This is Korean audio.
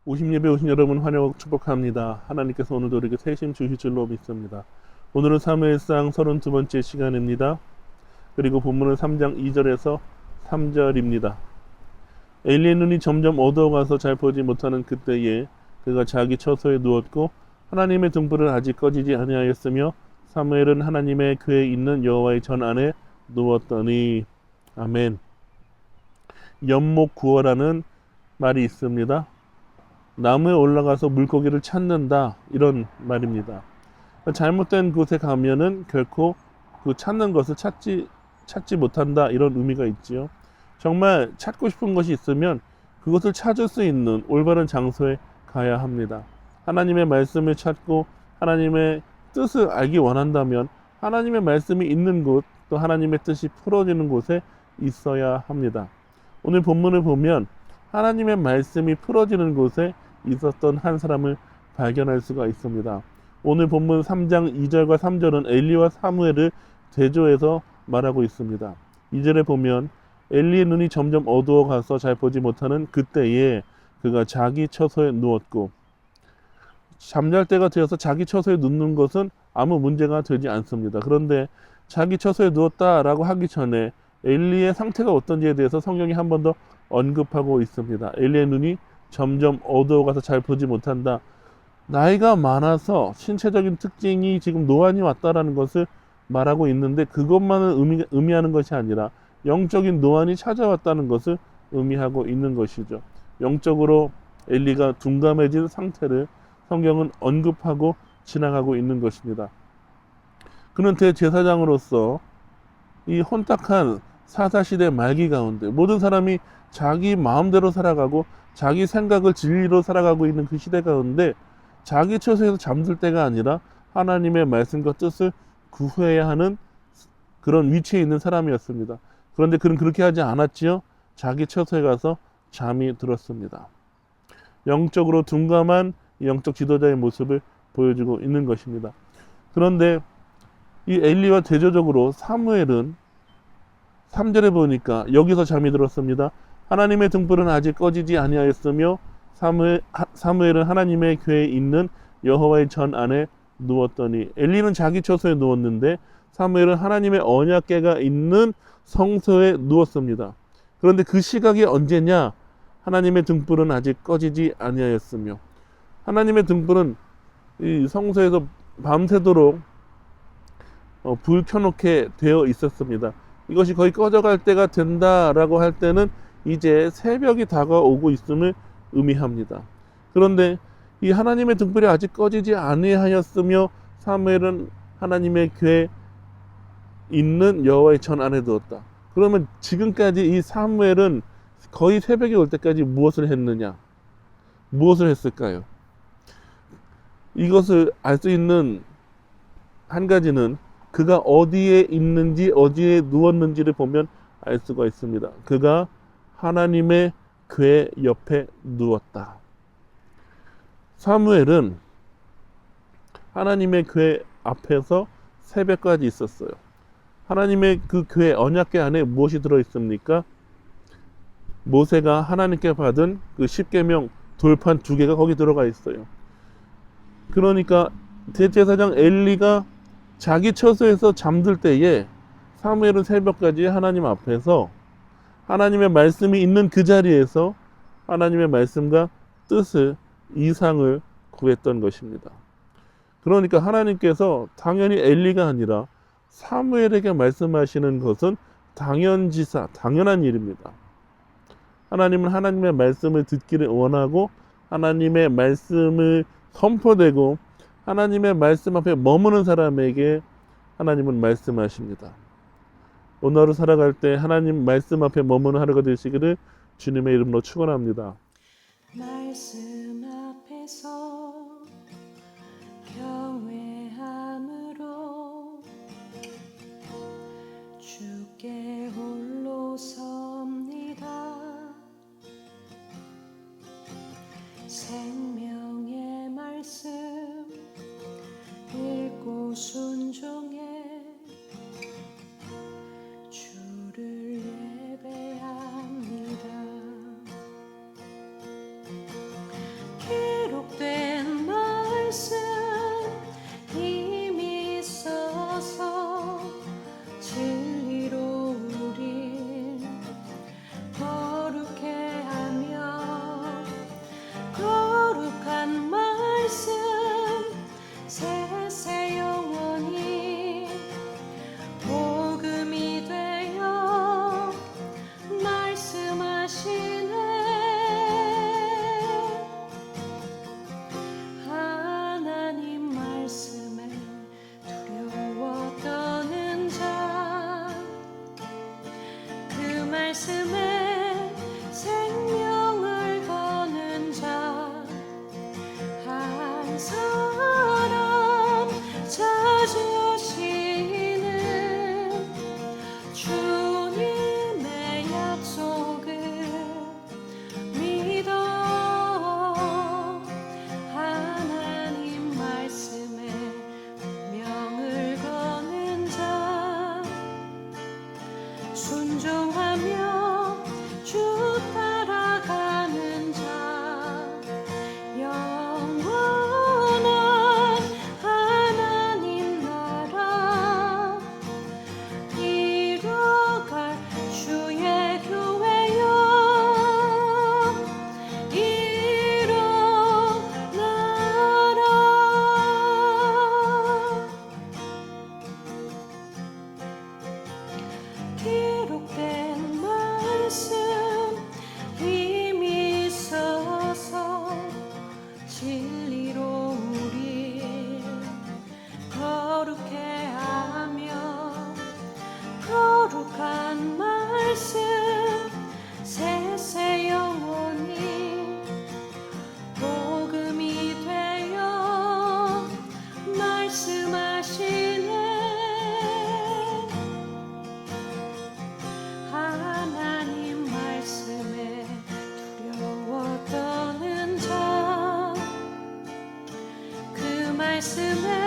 50예배 오신 여러분 환영하고 축복합니다. 하나님께서 오늘도 우리에게 새심 주실 줄로 믿습니다. 오늘은 사무엘상 32번째 시간입니다. 그리고 본문은 3장 2절에서 3절입니다. 엘리의 눈이 점점 어두워가서 잘 보지 못하는 그때에 그가 자기 처소에 누웠고 하나님의 등불은 아직 꺼지지 아니하였으며 사무엘은 하나님의 궤에 있는 여호와의 전 안에 누웠더니. 아멘. 연목구어라는 말이 있습니다. 나무에 올라가서 물고기를 찾는다, 이런 말입니다. 잘못된 곳에 가면은 결코 그 찾는 것을 찾지 못한다, 이런 의미가 있지요. 정말 찾고 싶은 것이 있으면 그것을 찾을 수 있는 올바른 장소에 가야 합니다. 하나님의 말씀을 찾고 하나님의 뜻을 알기 원한다면 하나님의 말씀이 있는 곳, 또 하나님의 뜻이 풀어지는 곳에 있어야 합니다. 오늘 본문을 보면 하나님의 말씀이 풀어지는 곳에 있었던 한 사람을 발견할 수가 있습니다. 오늘 본문 3장 2절과 3절은 엘리와 사무엘을 대조해서 말하고 있습니다. 2절에 보면 엘리의 눈이 점점 어두워가서 잘 보지 못하는 그때에 그가 자기 처소에 누웠고, 잠잘 때가 되어서 자기 처소에 눕는 것은 아무 문제가 되지 않습니다. 그런데 자기 처소에 누웠다라고 하기 전에 엘리의 상태가 어떤지에 대해서 성경이 한 번 더 언급하고 있습니다. 엘리의 눈이 점점 어두워가서 잘 보지 못한다. 나이가 많아서 신체적인 특징이 지금 노안이 왔다라는 것을 말하고 있는데, 그것만은 의미하는 것이 아니라 영적인 노안이 찾아왔다는 것을 의미하고 있는 것이죠. 영적으로 엘리가 둔감해진 상태를 성경은 언급하고 지나가고 있는 것입니다. 그는 대제사장으로서 이 혼탁한 사사시대 말기 가운데 모든 사람이 자기 마음대로 살아가고 자기 생각을 진리로 살아가고 있는 그 시대 가운데 자기 처소에서 잠들 때가 아니라 하나님의 말씀과 뜻을 구해야 하는 그런 위치에 있는 사람이었습니다. 그런데 그는 그렇게 하지 않았지요. 자기 처소에 가서 잠이 들었습니다. 영적으로 둔감한 영적 지도자의 모습을 보여주고 있는 것입니다. 그런데 이 엘리와 대조적으로 사무엘은 3절에 보니까 여기서 잠이 들었습니다. 하나님의 등불은 아직 꺼지지 아니하였으며 사무엘은 하나님의 궤에 있는 여호와의 전 안에 누웠더니. 엘리는 자기 처소에 누웠는데 사무엘은 하나님의 언약궤가 있는 성소에 누웠습니다. 그런데 그 시각이 언제냐? 하나님의 등불은 아직 꺼지지 아니하였으며, 하나님의 등불은 이 성소에서 밤새도록 불 켜놓게 되어 있었습니다. 이것이 거의 꺼져갈 때가 된다라고 할 때는 이제 새벽이 다가오고 있음을 의미합니다. 그런데 이 하나님의 등불이 아직 꺼지지 아니하였으며 사무엘은 하나님의 궤에 있는 여호와의 전 안에 두었다. 그러면 지금까지 이 사무엘은 거의 새벽이 올 때까지 무엇을 했느냐? 무엇을 했을까요? 이것을 알 수 있는 한 가지는 그가 어디에 있는지 어디에 누웠는지를 보면 알 수가 있습니다. 그가 하나님의 궤 옆에 누웠다. 사무엘은 하나님의 궤 앞에서 새벽까지 있었어요. 하나님의 그 궤 언약궤 안에 무엇이 들어있습니까? 모세가 하나님께 받은 그 십계명 돌판 2개가 거기 들어가 있어요. 그러니까 대제사장 엘리가 자기 처소에서 잠들 때에 사무엘은 새벽까지 하나님 앞에서 하나님의 말씀이 있는 그 자리에서 하나님의 말씀과 뜻을, 이상을 구했던 것입니다. 그러니까 하나님께서 당연히 엘리가 아니라 사무엘에게 말씀하시는 것은 당연한 일입니다. 하나님은 하나님의 말씀을 듣기를 원하고 하나님의 말씀을 선포되고 하나님의 말씀 앞에 머무는 사람에게 하나님은 말씀하십니다. 오늘 하루 살아갈 때 하나님 말씀 앞에 머무는 하루가 되시기를 주님의 이름으로 축원합니다. 말씀 앞에서 경외함으로 주께 홀로 섭니다. 생명의 말씀 읽고 순종해 주를 예배합니다. 말씀에